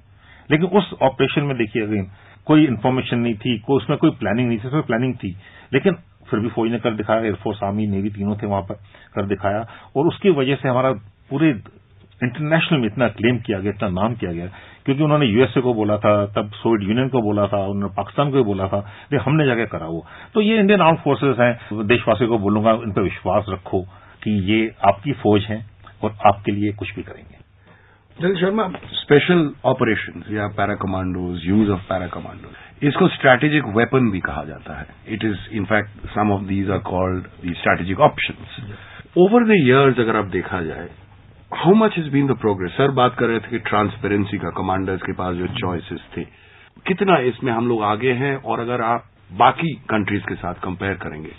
लेकिन उस ऑपरेशन में देखिए, अगेन कोई इन्फॉर्मेशन नहीं थी, उसमें कोई प्लानिंग नहीं थी, उसमें प्लानिंग थी, लेकिन फिर भी फौज ने कर दिखाया। एयरफोर्स, आर्मी, नेवी तीनों थे वहां पर, कर दिखाया। और उसकी वजह से हमारा पूरे इंटरनेशनल में इतना क्लेम किया गया, इतना नाम किया गया, क्योंकि उन्होंने यूएसए को बोला था, तब सोवियत यूनियन को बोला था, उन्होंने पाकिस्तान को भी बोला था, लेकिन हमने जाके करा वो। तो ये इंडियन आर्म फोर्सेज हैं। देशवासियों को बोलूंगा, इन पर विश्वास रखो कि ये आपकी फौज है और आपके लिए कुछ भी करेंगे। जनरल शर्मा, स्पेशल ऑपरेशंस या para commandos, use of para commandos, इसको स्ट्रैटेजिक वेपन भी कहा जाता है। It is in fact some of these are called the strategic options. Over the years अगर आप देखा जाए, How much has been the progress? Sir बात कर रहे थे कि ट्रांसपेरेंसी का कमांडर्स के पास जो चॉइसेस थे, कितना इसमें हम लोग आगे हैं, और अगर आप बाकी कंट्रीज के साथ कंपेयर करेंगे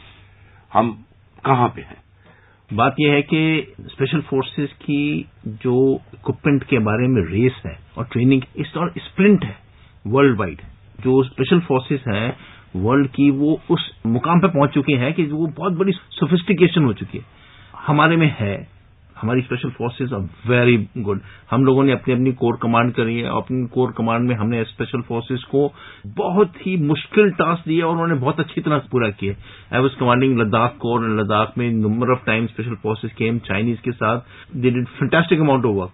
हम कहां पे हैं? बात यह है कि स्पेशल फोर्सेस की जो इक्विपमेंट के बारे में रेस है और ट्रेनिंग इस और स्प्रिंट है वर्ल्ड वाइड। जो स्पेशल फोर्सेस हैं वर्ल्ड की वो उस मुकाम पे पहुंच चुके हैं कि वो बहुत बड़ी सोफिस्टिकेशन हो चुकी है। हमारे में है, हमारी special forces are very good. हम लोगों ने अपनी अपनी कोर कमांड करी है, अपनी कोर कमांड में हमने स्पेशल फोर्सेस को बहुत ही मुश्किल टास्क दिया और उन्होंने बहुत अच्छी तरह से पूरा किया। I was commanding Ladakh corps, and Ladakh में number of time special forces came Chinese के साथ, they did fantastic amount of work.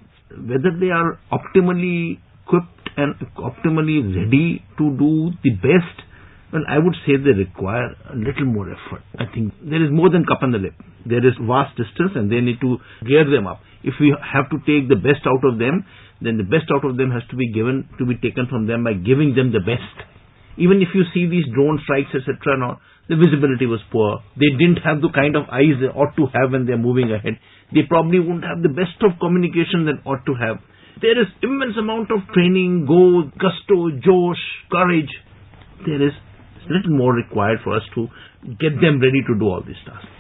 Whether they are optimally equipped and optimally ready to do the best, well, I would say they require a little more effort. I think there is more than cup on the lip. There is vast distance and they need to gear them up. If we have to take the best out of them, then the best out of them has to be taken from them by giving them the best. Even if you see these drone strikes, etc., now, the visibility was poor. They didn't have the kind of eyes they ought to have when they're moving ahead. They probably wouldn't have the best of communication they ought to have. There is immense amount of training, gusto, josh, courage. There is little more required for us to get them ready to do all these tasks.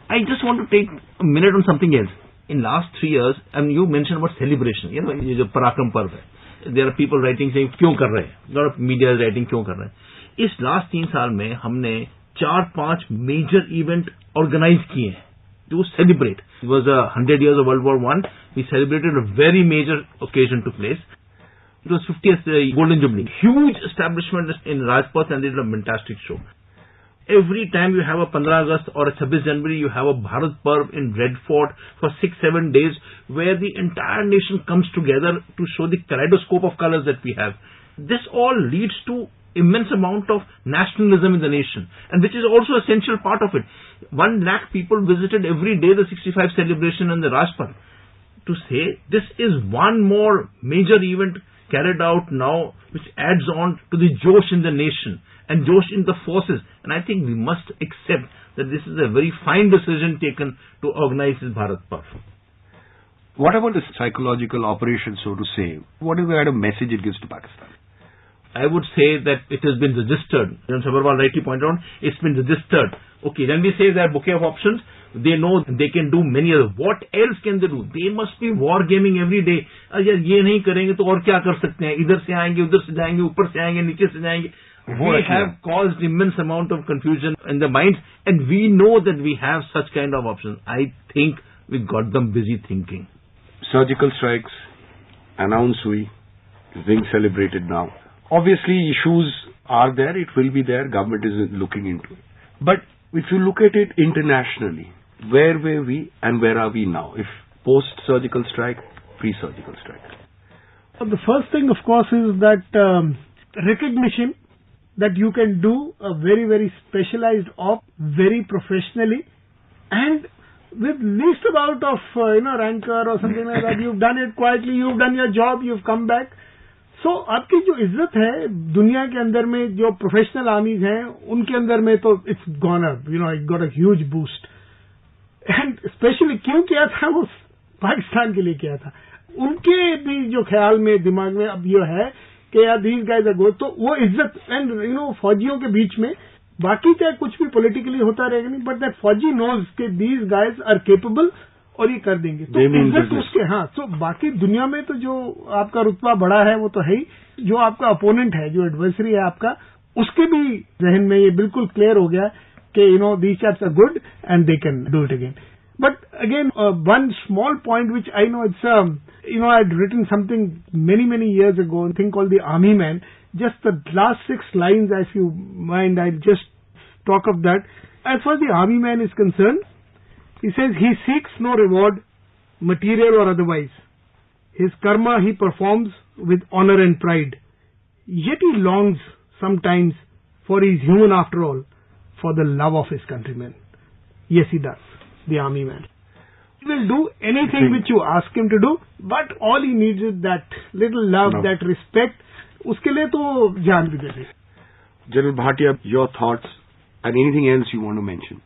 I just want to take a minute on something else. In last 3 years, and you mentioned about celebration, you know, ये जो पराक्रम पर्व है, there are people writing saying क्यों कर रहे हैं, lot of media is writing क्यों कर रहे हैं। इस लास्ट 3 साल में हमने 4-5 मेजर इवेंट ऑर्गेनाइज किए हैं to celebrate. It was 100 years of World War I. We celebrated a very major occasion took place. It was 50th Golden Jubilee. Huge establishment in Rajpath and they did a fantastic show. Every time you have a 15 August or a 26 January, you have a Bharat Parv in Red Fort for 6-7 days where the entire nation comes together to show the kaleidoscope of colors that we have. This all leads to immense amount of nationalism in the nation, and which is also an essential part of it. 1 lakh people visited every day the 65 celebration in the Rajpath. To say this is one more major event carried out now, which adds on to the josh in the nation and josh in the forces. And I think we must accept that this is a very fine decision taken to organize this Bharat Parv. What about the psychological operation, so to say? What is the kind of message it gives to Pakistan? I would say that it has been registered. Sabharwal rightly pointed out, it's been registered. Okay, when we say there are bouquet of options, they know they can do many other. What else can they do? They must be war gaming every day. यार ये नहीं करेंगे तो और क्या कर सकते हैं? इधर से आएंगे, उधर से जाएंगे, ऊपर से आएंगे, नीचे से जाएंगे. We have caused immense amount of confusion in the minds, and we know that we have such kind of options. I think we got them busy thinking. Surgical strikes announced हुई, is being celebrated now. Obviously, issues are there. It will be there. Government is looking into it. But if you look at it internationally, where were we and where are we now? If post-surgical strike, pre-surgical strike? Well, the first thing, of course, is that recognition that you can do a very, very specialized op very professionally and with least amount of, rancor or something like that. You've done it quietly, you've done your job, you've come back. So, आपकी जो इज्जत है दुनिया के अंदर में जो professional आर्मीज हैं उनके अंदर में तो it's gone up, it got a huge boost. And specially क्यों किया था वो पाकिस्तान के लिए किया था। उनके भी जो ख्याल में दिमाग में अब ये है कि यार दीज गाइज आर गुड, तो वो इज्जत एंड फौजियों के बीच में बाकी चाहे कुछ भी पॉलिटिकली होता रहेगा नहीं, बट दैट फौजी नोज के दीज गाइज आर केपेबल और ये कर देंगे तो इज्जत उसके। हाँ, तो बाकी दुनिया में तो जो आपका रुतबा बड़ा है वो तो है ही, जो आपका अपोनेंट है, जो एडवर्सरी है आपका, उसके भी जहन में ये बिल्कुल क्लियर हो गया कि these chaps are good and they can do it again. But again one small point which I know it's I had written something many years ago, a thing called the Army Man. Just the last 6 lines, if you mind, I'll just talk of that. As far as the Army Man is concerned, he says he seeks no reward, material or otherwise. His karma he performs with honor and pride. Yet he longs sometimes, for he is human after all, for the love of his countrymen. Yes, he does, the Army Man. He will do anything which you ask him to do, but all he needs is that little love, that respect. उसके लिए तो जान भी दे दे। General Bhatia, your thoughts and anything else you want to mention?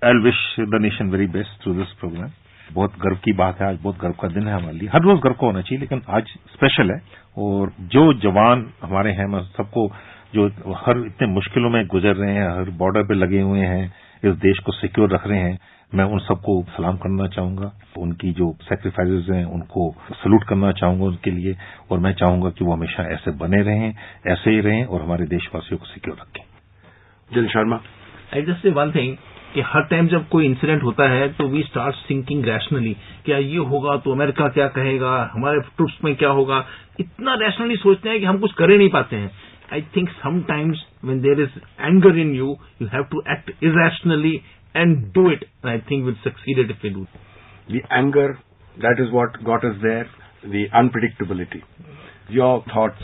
I'll wish the nation very best through this program. बहुत गर्व की बात है, आज बहुत गर्व का दिन है हमारे लिए। हर रोज गर्व का होना चाहिए, लेकिन आज स्पेशल है। और जो जवान हमारे हैं, मैं सबको जो हर इतने मुश्किलों में गुजर रहे हैं, हर बॉर्डर पे लगे हुए हैं, इस देश को सिक्योर रख रहे हैं, मैं उन सबको सलाम करना चाहूंगा। उनकी जो सैक्रिफाइसेस हैं उनको सल्यूट करना चाहूंगा उनके लिए, और मैं चाहूंगा कि वो हमेशा ऐसे बने रहें, ऐसे ही रहें और हमारे देशवासियों को सिक्योर रखें। General Sharma, I just say one thing कि हर टाइम जब कोई इंसिडेंट होता है तो वी स्टार्ट थिंकिंग रैशनली, क्या ये होगा तो अमेरिका क्या कहेगा, हमारे ट्रूप्स में क्या होगा, इतना रैशनली सोचते हैं कि हम कुछ कर ही नहीं पाते हैं। I think sometimes when there is anger in you, you have to act irrationally and do it. And I think we'll succeed if we do. The anger, that is what got us there, the unpredictability. Your thoughts?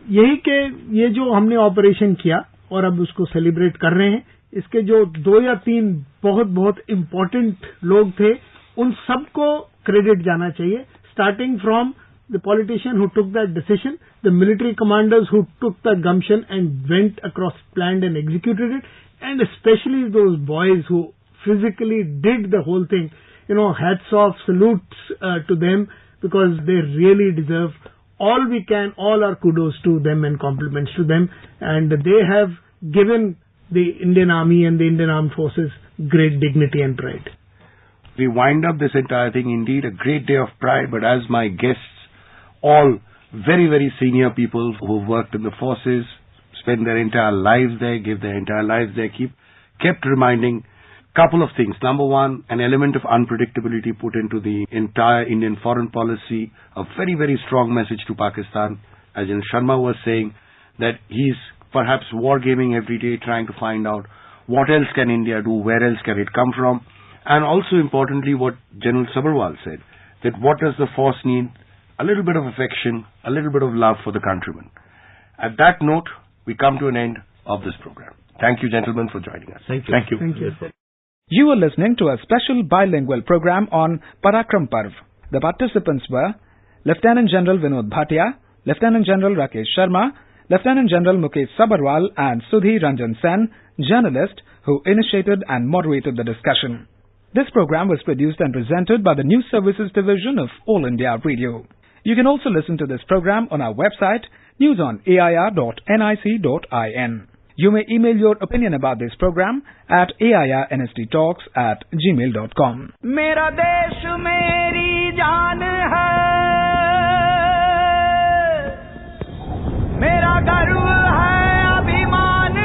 यही कि ये जो हमने operation किया और अब उसको celebrate कर रहे हैं, इसके जो 2 या 3 बहुत बहुत इम्पोर्टेंट लोग थे, उन सबको क्रेडिट जाना चाहिए, starting from the politician who took that decision, the military commanders who took the gumption and went across, planned and executed it, and especially those boys who physically did the whole thing. You know, hats off, salutes to them, because they really deserve all our kudos to them and compliments to them, and they have given the Indian Army and the Indian Armed Forces great dignity and pride. We wind up this entire thing, indeed a great day of pride, but as my guests, all very, very senior people who've worked in the forces, spend their entire lives there, give their entire lives there, kept reminding couple of things. Number one, an element of unpredictability put into the entire Indian foreign policy, a very, very strong message to Pakistan. As in Sharma was saying, that he's perhaps wargaming every day, trying to find out what else can India do, where else can it come from, and also importantly what General Sabharwal said, that what does the force need? A little bit of affection, a little bit of love for the countrymen. At that note, we come to an end of this program. Thank you, gentlemen, for joining us. Thank you. Thank you. Thank you. You were listening to a special bilingual program on Parakram Parv. The participants were Lieutenant General Vinod Bhatia, Lieutenant General Rakesh Sharma, Lieutenant General Mukesh Sabharwal and Sudhi Ranjan Sen, journalist who initiated and moderated the discussion. This program was produced and presented by the News Services Division of All India Radio. You can also listen to this program on our website, newsonair.nic.in. You may email your opinion about this program at airnsttalks@gmail.com. मेरा देश मेरी जान है, मेरा गर्व है, अभिमान है।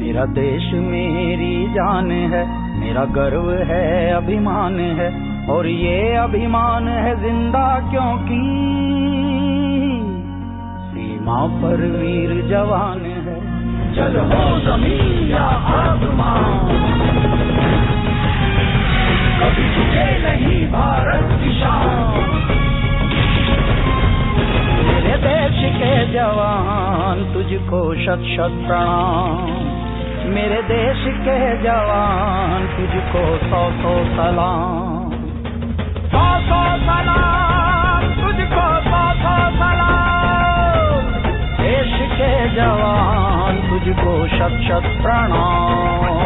मेरा देश मेरी जान है, मेरा गर्व है, अभिमान है, और ये अभिमान है जिंदा क्योंकि सीमा पर वीर जवान है। चल हो जमीन या आसमां, कभी झुके नहीं भारत की शान। मेरे देश के जवान तुझको शत शत प्रणाम, मेरे देश के जवान तुझको 100 सलाम, 100 सलाम तुझको, 100 सलाम। देश के जवान तुझको शत शत प्रणाम।